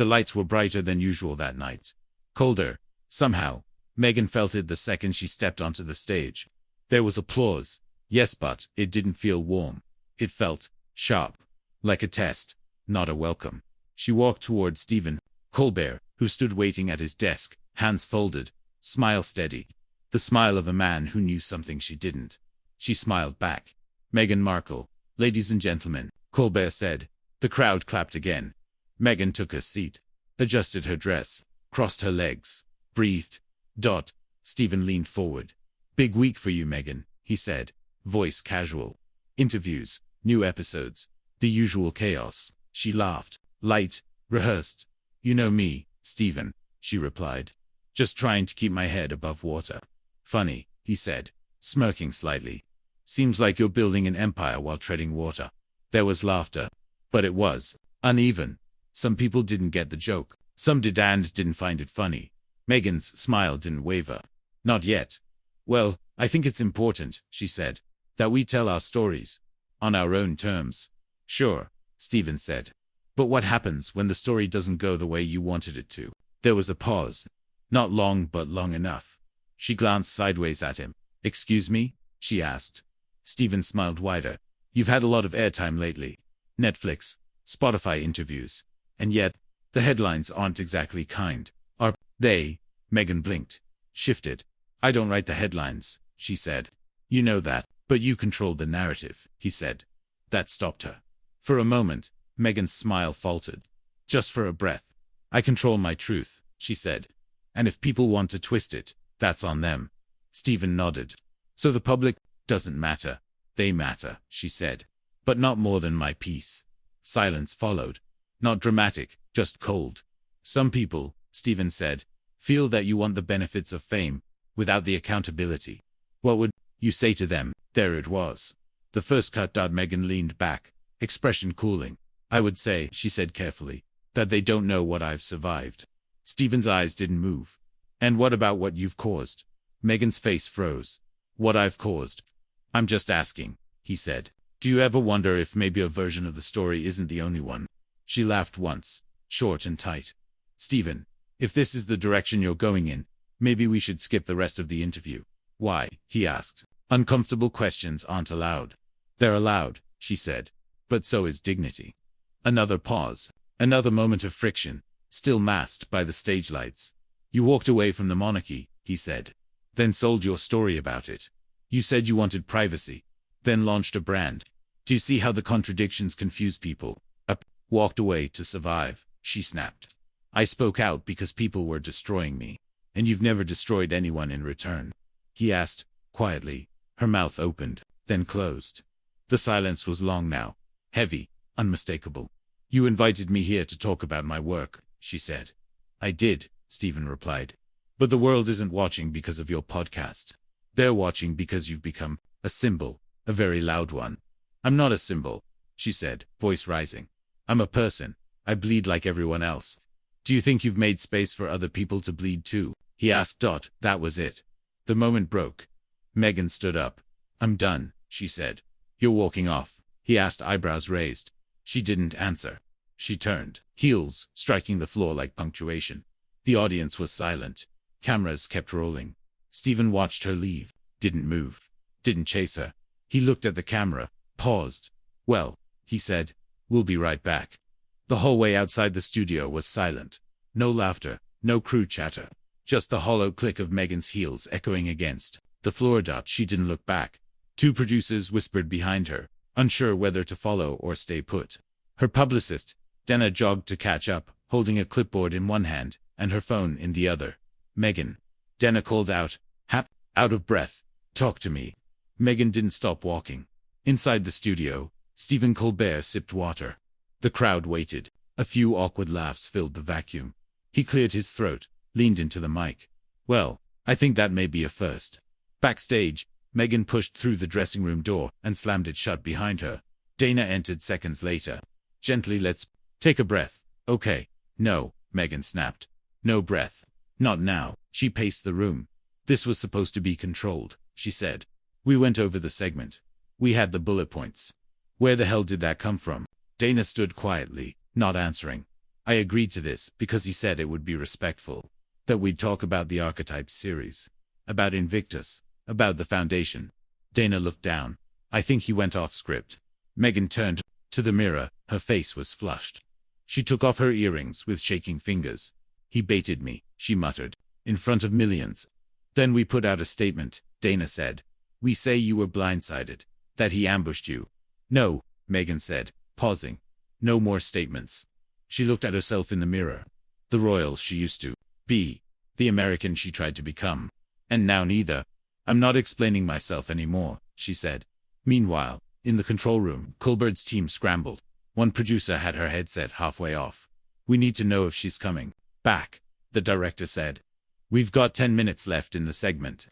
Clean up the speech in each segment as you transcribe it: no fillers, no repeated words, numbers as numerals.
The lights were brighter than usual that night. Colder, somehow. Meghan felt it the second she stepped onto the stage. There was applause, yes, but it didn't feel warm. It felt sharp, like a test, not a welcome. She walked toward Stephen Colbert, who stood waiting at his desk, hands folded, smile steady. The smile of a man who knew something she didn't. She smiled back. Meghan Markle, ladies and gentlemen, Colbert said. The crowd clapped again. Meghan took a seat, adjusted her dress, crossed her legs, breathed. Stephen leaned forward. Big week for you, Meghan, he said, voice casual. Interviews, new episodes, the usual chaos. She laughed, light, rehearsed. You know me, Stephen, she replied. Just trying to keep my head above water. Funny, he said, smirking slightly. Seems like you're building an empire while treading water. There was laughter, but it was uneven. Some people didn't get the joke. Some did and didn't find it funny. Meghan's smile didn't waver. Not yet. Well, I think it's important, she said, that we tell our stories. On our own terms. Sure, Stephen said. But what happens when the story doesn't go the way you wanted it to? There was a pause. Not long, but long enough. She glanced sideways at him. Excuse me? She asked. Stephen smiled wider. You've had a lot of airtime lately. Netflix, Spotify interviews. And yet, the headlines aren't exactly kind. Are they? Meghan blinked. Shifted. I don't write the headlines, she said. You know that, but you control the narrative, he said. That stopped her. For a moment, Meghan's smile faltered. Just for a breath. I control my truth, she said. And if people want to twist it, that's on them. Stephen nodded. So the public doesn't matter. They matter, she said. But not more than my piece. Silence followed. Not dramatic, just cold. Some people, Stephen said, feel that you want the benefits of fame, without the accountability. What would you say to them? There it was. The first cut. Meghan leaned back, expression cooling. I would say, she said carefully, that they don't know what I've survived. Stephen's eyes didn't move. And what about what you've caused? Meghan's face froze. What I've caused? I'm just asking, he said. Do you ever wonder if maybe a version of the story isn't the only one? She laughed once, short and tight. Stephen, if this is the direction you're going in, maybe we should skip the rest of the interview. Why? He asked. Uncomfortable questions aren't allowed. They're allowed, she said. But so is dignity. Another pause. Another moment of friction, still masked by the stage lights. You walked away from the monarchy, he said. Then sold your story about it. You said you wanted privacy. Then launched a brand. Do you see how the contradictions confuse people? Walked away to survive, she snapped. I spoke out because people were destroying me. And you've never destroyed anyone in return. He asked, quietly. Her mouth opened, then closed. The silence was long now. Heavy, unmistakable. You invited me here to talk about my work, she said. I did, Stephen replied. But the world isn't watching because of your podcast. They're watching because you've become a symbol, a very loud one. I'm not a symbol, she said, voice rising. I'm a person. I bleed like everyone else. Do you think you've made space for other people to bleed too? He asked. That was it. The moment broke. Meghan stood up. I'm done, she said. You're walking off? He asked, eyebrows raised. She didn't answer. She turned, heels striking the floor like punctuation. The audience was silent. Cameras kept rolling. Stephen watched her leave. Didn't move. Didn't chase her. He looked at the camera, paused. Well, he said, we'll be right back. The hallway outside the studio was silent. No laughter, no crew chatter. Just the hollow click of Meghan's heels echoing against the floor. She didn't look back. Two producers whispered behind her, unsure whether to follow or stay put. Her publicist, Dana, jogged to catch up, holding a clipboard in one hand and her phone in the other. Meghan. Dana called out, out of breath. Talk to me. Meghan didn't stop walking. Inside the studio, Stephen Colbert sipped water. The crowd waited. A few awkward laughs filled the vacuum. He cleared his throat, leaned into the mic. Well, I think that may be a first. Backstage, Meghan pushed through the dressing room door and slammed it shut behind her. Dana entered seconds later. Gently, let's take a breath. Okay. No, Meghan snapped. No breath. Not now. She paced the room. This was supposed to be controlled, she said. We went over the segment. We had the bullet points. Where the hell did that come from? Dana stood quietly, not answering. I agreed to this because he said it would be respectful. That we'd talk about the Archetypes series. About Invictus. About the Foundation. Dana looked down. I think he went off script. Meghan turned to the mirror. Her face was flushed. She took off her earrings with shaking fingers. He baited me, she muttered, in front of millions. Then we put out a statement, Dana said. We say you were blindsided. That he ambushed you. No, Meghan said, pausing. No more statements. She looked at herself in the mirror. The royal she used to be. The American she tried to become. And now neither. I'm not explaining myself anymore, she said. Meanwhile, in the control room, Colbert's team scrambled. One producer had her headset halfway off. We need to know if she's coming back, the director said. We've got 10 minutes left in the segment.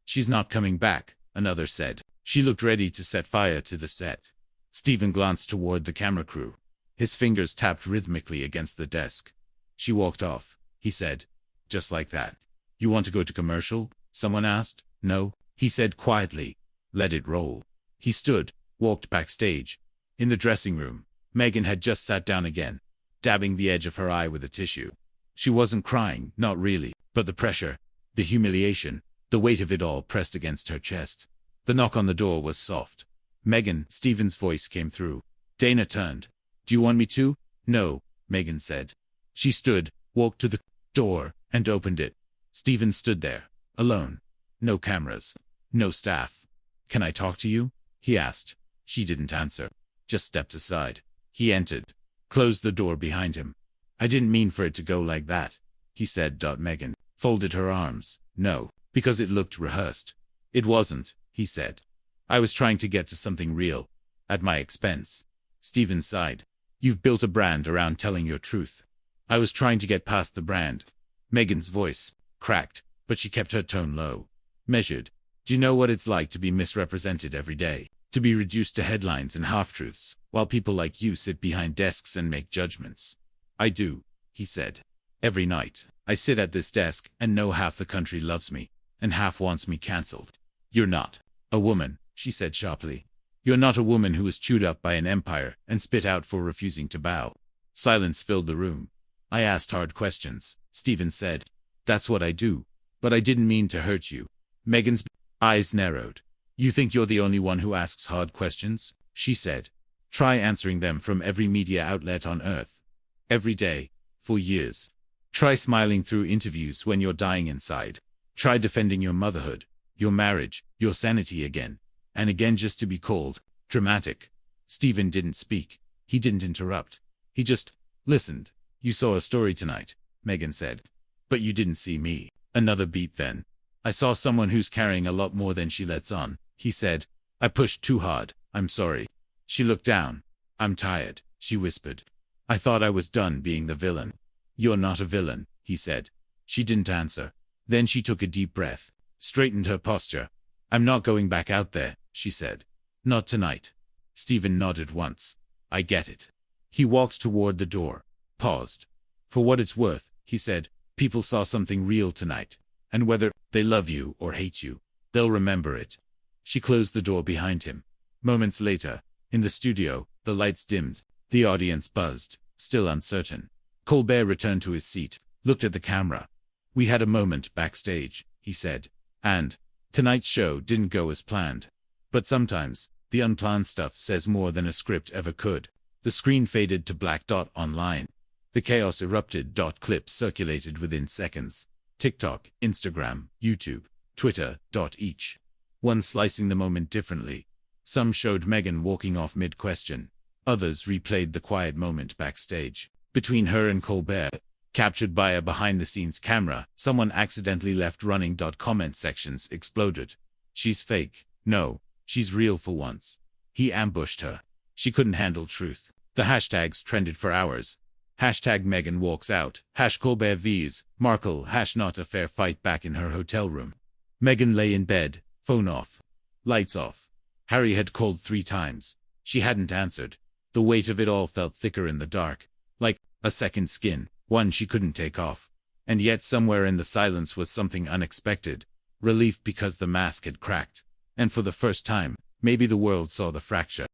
She's not coming back, another said. She looked ready to set fire to the set. Stephen glanced toward the camera crew. His fingers tapped rhythmically against the desk. She walked off, he said. Just like that. You want to go to commercial? Someone asked. No, he said quietly. Let it roll. He stood, walked backstage. In the dressing room, Meghan had just sat down again, dabbing the edge of her eye with a tissue. She wasn't crying, not really, but the pressure, the humiliation, the weight of it all pressed against her chest. The knock on the door was soft. Meghan, Stephen's voice came through. Dana turned. Do you want me to? No, Meghan said. She stood, walked to the door, and opened it. Stephen stood there, alone. No cameras. No staff. Can I talk to you? He asked. She didn't answer. Just stepped aside. He entered. Closed the door behind him. I didn't mean for it to go like that, he said. Meghan folded her arms. No, because it looked rehearsed. It wasn't, he said. I was trying to get to something real. At my expense. Stephen sighed. You've built a brand around telling your truth. I was trying to get past the brand. Meghan's voice cracked, but she kept her tone low. Measured. Do you know what it's like to be misrepresented every day? To be reduced to headlines and half-truths, while people like you sit behind desks and make judgments? I do, he said. Every night, I sit at this desk and know half the country loves me, and half wants me cancelled. You're not a woman, she said sharply. You're not a woman who was chewed up by an empire and spit out for refusing to bow. Silence filled the room. I asked hard questions, Stephen said. That's what I do. But I didn't mean to hurt you. Meghan's eyes narrowed. You think you're the only one who asks hard questions? She said. Try answering them from every media outlet on earth. Every day. For years. Try smiling through interviews when you're dying inside. Try defending your motherhood, your marriage, your sanity again. And again just to be called dramatic. Stephen didn't speak. He didn't interrupt. He just listened. You saw a story tonight, Meghan said. But you didn't see me. Another beat then. I saw someone who's carrying a lot more than she lets on, he said. I pushed too hard. I'm sorry. She looked down. I'm tired, she whispered. I thought I was done being the villain. You're not a villain, he said. She didn't answer. Then she took a deep breath, straightened her posture. I'm not going back out there, she said. Not tonight. Stephen nodded once. I get it. He walked toward the door, paused. For what it's worth, he said, people saw something real tonight. And whether they love you or hate you, they'll remember it. She closed the door behind him. Moments later, in the studio, the lights dimmed. The audience buzzed, still uncertain. Colbert returned to his seat, looked at the camera. We had a moment backstage, he said. And tonight's show didn't go as planned. But sometimes, the unplanned stuff says more than a script ever could. The screen faded to black. Online. The chaos erupted. Clips circulated within seconds. TikTok, Instagram, YouTube, Twitter. Each one slicing the moment differently. Some showed Meghan walking off mid-question. Others replayed the quiet moment backstage. Between her and Colbert, captured by a behind-the-scenes camera, someone accidentally left running. Comment sections exploded. She's fake. No, she's real for once. He ambushed her. She couldn't handle truth. The hashtags trended for hours. Hashtag Meghan walks out. Colbert vs. Markle. Not a fair fight. Back in her hotel room. Meghan lay in bed, phone off. Lights off. Harry had called 3 times. She hadn't answered. The weight of it all felt thicker in the dark. Like a second skin, one she couldn't take off. And yet somewhere in the silence was something unexpected. Relief because the mask had cracked. And for the first time, maybe the world saw the fracture.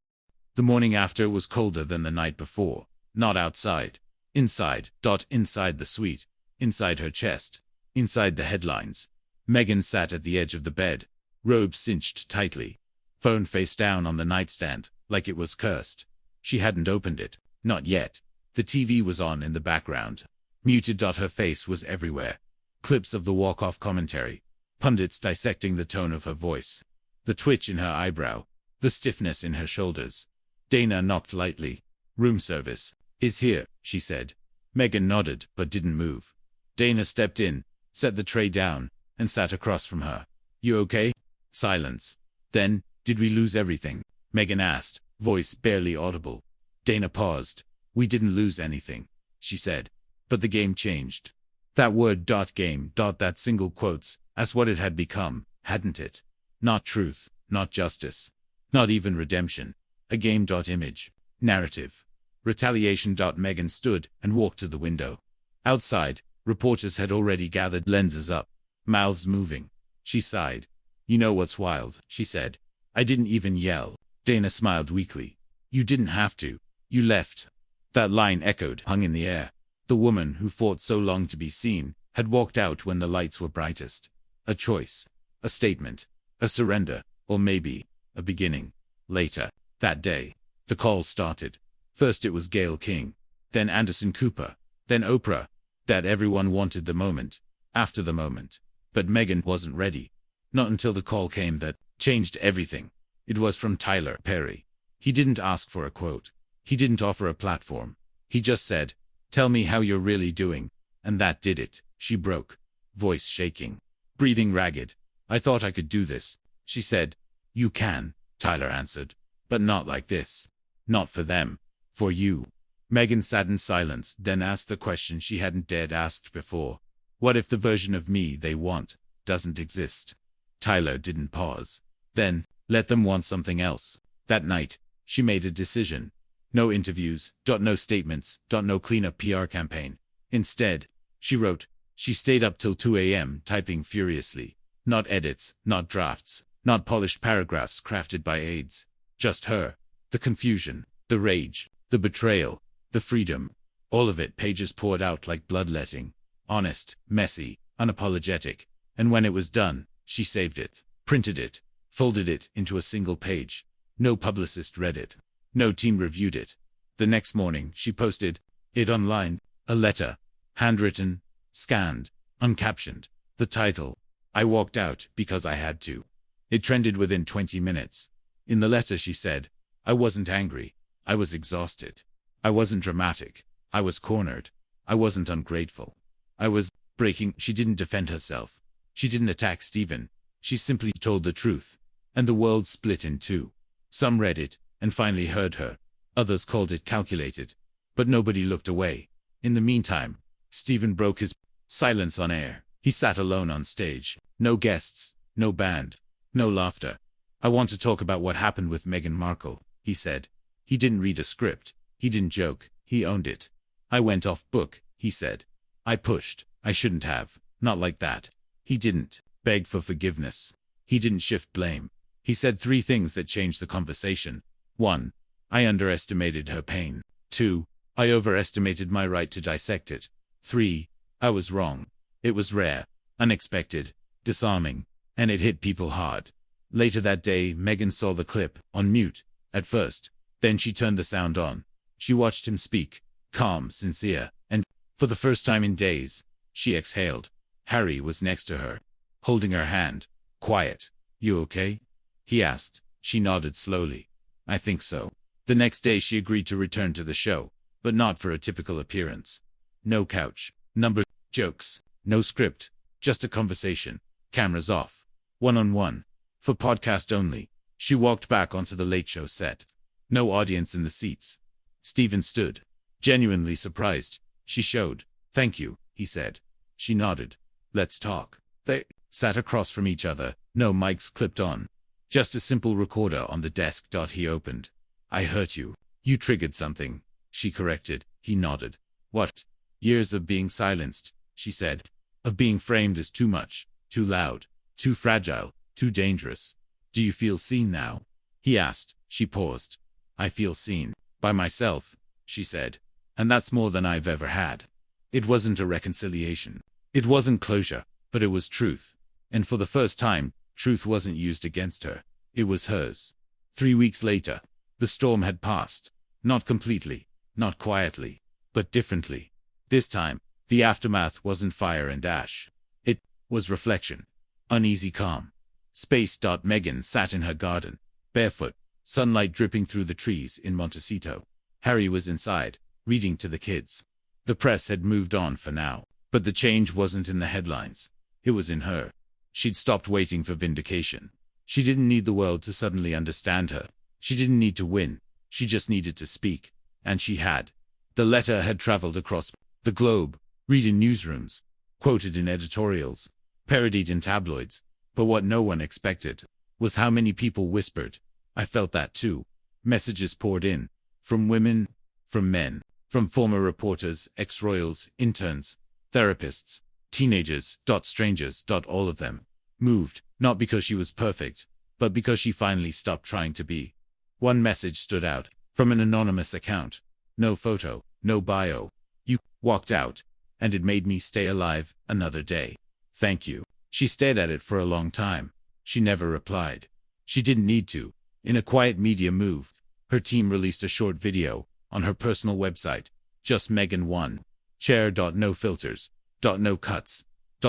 The morning after was colder than the night before. Not outside. Inside. Inside the suite. Inside her chest. Inside the headlines. Meghan sat at the edge of the bed, robe cinched tightly. Phone face down on the nightstand, like it was cursed. She hadn't opened it. Not yet. The TV was on in the background. Muted. Her face was everywhere. Clips of the walk-off commentary. Pundits dissecting the tone of her voice. The twitch in her eyebrow. The stiffness in her shoulders. Dana knocked lightly. Room service is here, she said. Meghan nodded, but didn't move. Dana stepped in, set the tray down, and sat across from her. You okay? Silence. Then, did we lose everything? Meghan asked, voice barely audible. Dana paused. We didn't lose anything, she said. But the game changed. That word game, that single quotes, as what it had become, hadn't it? Not truth, not justice, not even redemption. A game image, narrative, retaliation. Meghan stood and walked to the window. Outside, reporters had already gathered, lenses up, mouths moving. She sighed. You know what's wild, she said. I didn't even yell. Dana smiled weakly. You didn't have to. You left. That line echoed, hung in the air. The woman who fought so long to be seen had walked out when the lights were brightest. A choice, a statement, a surrender, or maybe a beginning. Later, that day, the calls started. First it was Gayle King, then Anderson Cooper, then Oprah. That everyone wanted the moment, after the moment. But Meghan wasn't ready. Not until the call came that changed everything. It was from Tyler Perry. He didn't ask for a quote. He didn't offer a platform. He just said, tell me how you're really doing. And that did it. She broke, voice shaking, breathing ragged. I thought I could do this, she said. You can, Tyler answered. But not like this. Not for them. For you. Meghan sat in silence, then asked the question she hadn't dared ask before. What if the version of me they want doesn't exist? Tyler didn't pause. Then, let them want something else. That night, she made a decision. No interviews, no statements, no clean-up PR campaign. Instead, she wrote. She stayed up till 2 a.m. typing furiously. Not edits, not drafts, not polished paragraphs crafted by aides. Just her. The confusion, the rage, the betrayal, the freedom. All of it, pages poured out like bloodletting. Honest, messy, unapologetic. And when it was done, she saved it, printed it, folded it into a single page. No publicist read it. No team reviewed it. The next morning, she posted it online. A letter. Handwritten, scanned, uncaptioned. The title. I walked out because I had to. It trended within 20 minutes. In the letter she said, I wasn't angry. I was exhausted. I wasn't dramatic. I was cornered. I wasn't ungrateful. I was breaking. She didn't defend herself. She didn't attack Stephen. She simply told the truth. And the world split in two. Some read it and finally heard her. Others called it calculated. But nobody looked away. In the meantime, Stephen broke his silence on air. He sat alone on stage. No guests, no band, no laughter. I want to talk about what happened with Meghan Markle, he said. He didn't read a script. He didn't joke. He owned it. I went off book, he said. I pushed. I shouldn't have. Not like that. He didn't beg for forgiveness. He didn't shift blame. He said 3 things that changed the conversation. 1. I underestimated her pain. 2. I overestimated my right to dissect it. 3. I was wrong. It was rare, unexpected, disarming, and it hit people hard. Later that day, Meghan saw the clip, on mute, at first. Then she turned the sound on. She watched him speak, calm, sincere, and, for the first time in days, she exhaled. Harry was next to her, holding her hand. Quiet. You okay? He asked. She nodded slowly. I think so. The next day she agreed to return to the show, but not for a typical appearance. No couch, number, jokes, no script, just a conversation, cameras off, one-on-one, for podcast only. She walked back onto the Late Show set. No audience in the seats. Stephen stood, genuinely surprised. She showed. Thank you, he said. She nodded. Let's talk. They sat across from each other, no mics clipped on. Just a simple recorder on the desk. He opened. I hurt you. You triggered something. She corrected. He nodded. What? Years of being silenced, she said. Of being framed as too much, too loud, too fragile, too dangerous. Do you feel seen now? He asked. She paused. I feel seen. By myself, she said. And that's more than I've ever had. It wasn't a reconciliation. It wasn't closure, but it was truth. And for the first time, truth wasn't used against her. It was hers. 3 weeks later, the storm had passed. Not completely, not quietly, but differently. This time, the aftermath wasn't fire and ash. It was reflection. Uneasy calm. Space. Meghan sat in her garden, barefoot, sunlight dripping through the trees in Montecito. Harry was inside, reading to the kids. The press had moved on for now, but the change wasn't in the headlines. It was in her. She'd stopped waiting for vindication. She didn't need the world to suddenly understand her. She didn't need to win. She just needed to speak. And she had. The letter had traveled across the globe, read in newsrooms, quoted in editorials, parodied in tabloids. But what no one expected was how many people whispered. I felt that too. Messages poured in. From women, from men, from former reporters, ex-royals, interns, therapists, teenagers, strangers, all of them. Moved, not because she was perfect, but because she finally stopped trying to be. One message stood out, from an anonymous account. No photo, no bio. You walked out, and it made me stay alive another day. Thank you. She stared at it for a long time. She never replied. She didn't need to. In a quiet media move, her team released a short video on her personal website. Just Meghan 1. Chair. No filters. No cuts.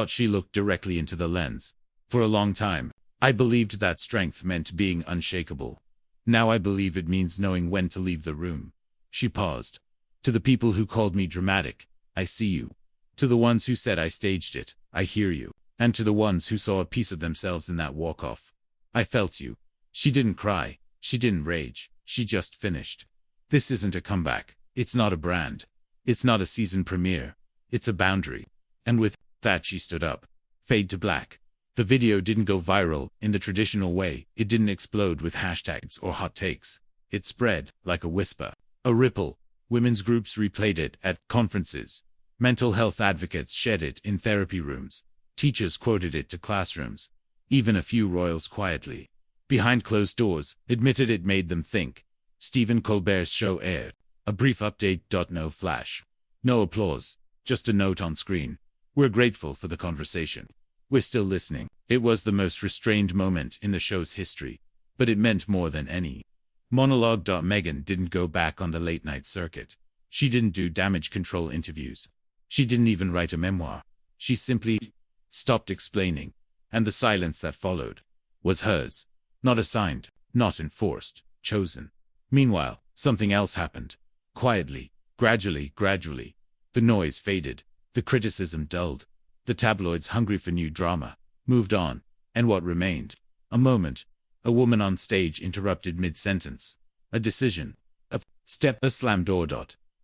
She looked directly into the lens. For a long time, I believed that strength meant being unshakable. Now I believe it means knowing when to leave the room. She paused. To the people who called me dramatic, I see you. To the ones who said I staged it, I hear you. And to the ones who saw a piece of themselves in that walk-off, I felt you. She didn't cry. She didn't rage. She just finished. This isn't a comeback. It's not a brand. It's not a season premiere. It's a boundary. And with that she stood up. Fade to black. The video didn't go viral in the traditional way. It didn't explode with hashtags or hot takes. It spread like a whisper. A ripple. Women's groups replayed it at conferences. Mental health advocates shared it in therapy rooms. Teachers quoted it to classrooms. Even a few royals quietly, behind closed doors, admitted it made them think. Stephen Colbert's show aired. A brief update. No flash. No applause. Just a note on screen. We're grateful for the conversation. We're still listening. It was the most restrained moment in the show's history, but it meant more than any monologue. Meghan didn't go back on the late-night circuit. She didn't do damage control interviews. She didn't even write a memoir. She simply stopped explaining, and the silence that followed was hers. Not assigned, not enforced, chosen. Meanwhile, something else happened. Quietly, gradually, the noise faded, the criticism dulled. The tabloids, hungry for new drama, moved on, and what remained? A moment. A woman on stage interrupted mid-sentence. A decision. A step. A slam door.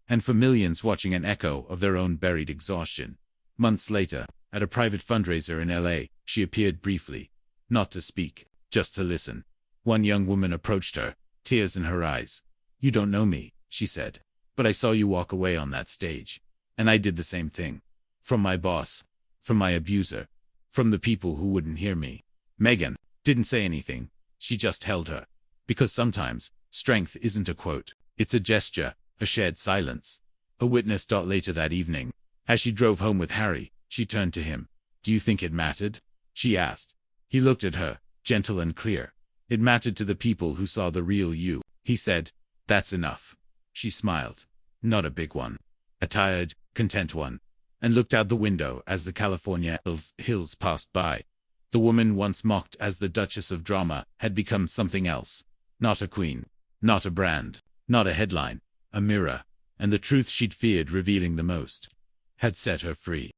And for millions watching, an echo of their own buried exhaustion. Months later, at a private fundraiser in LA, she appeared briefly. Not to speak, just to listen. One young woman approached her, tears in her eyes. You don't know me, she said. But I saw you walk away on that stage. And I did the same thing. From my boss. From my abuser. From the people who wouldn't hear me. Meghan didn't say anything. She just held her. Because sometimes, strength isn't a quote. It's a gesture, a shared silence. A witness. Later that evening, as she drove home with Harry, she turned to him. Do you think it mattered? She asked. He looked at her, gentle and clear. It mattered to the people who saw the real you, he said. That's enough. She smiled. Not a big one. A tired, content one. And looked out the window as the California hills passed by. The woman once mocked as the Duchess of Drama had become something else. Not a queen. Not a brand. Not a headline. A mirror. And the truth she'd feared revealing the most had set her free.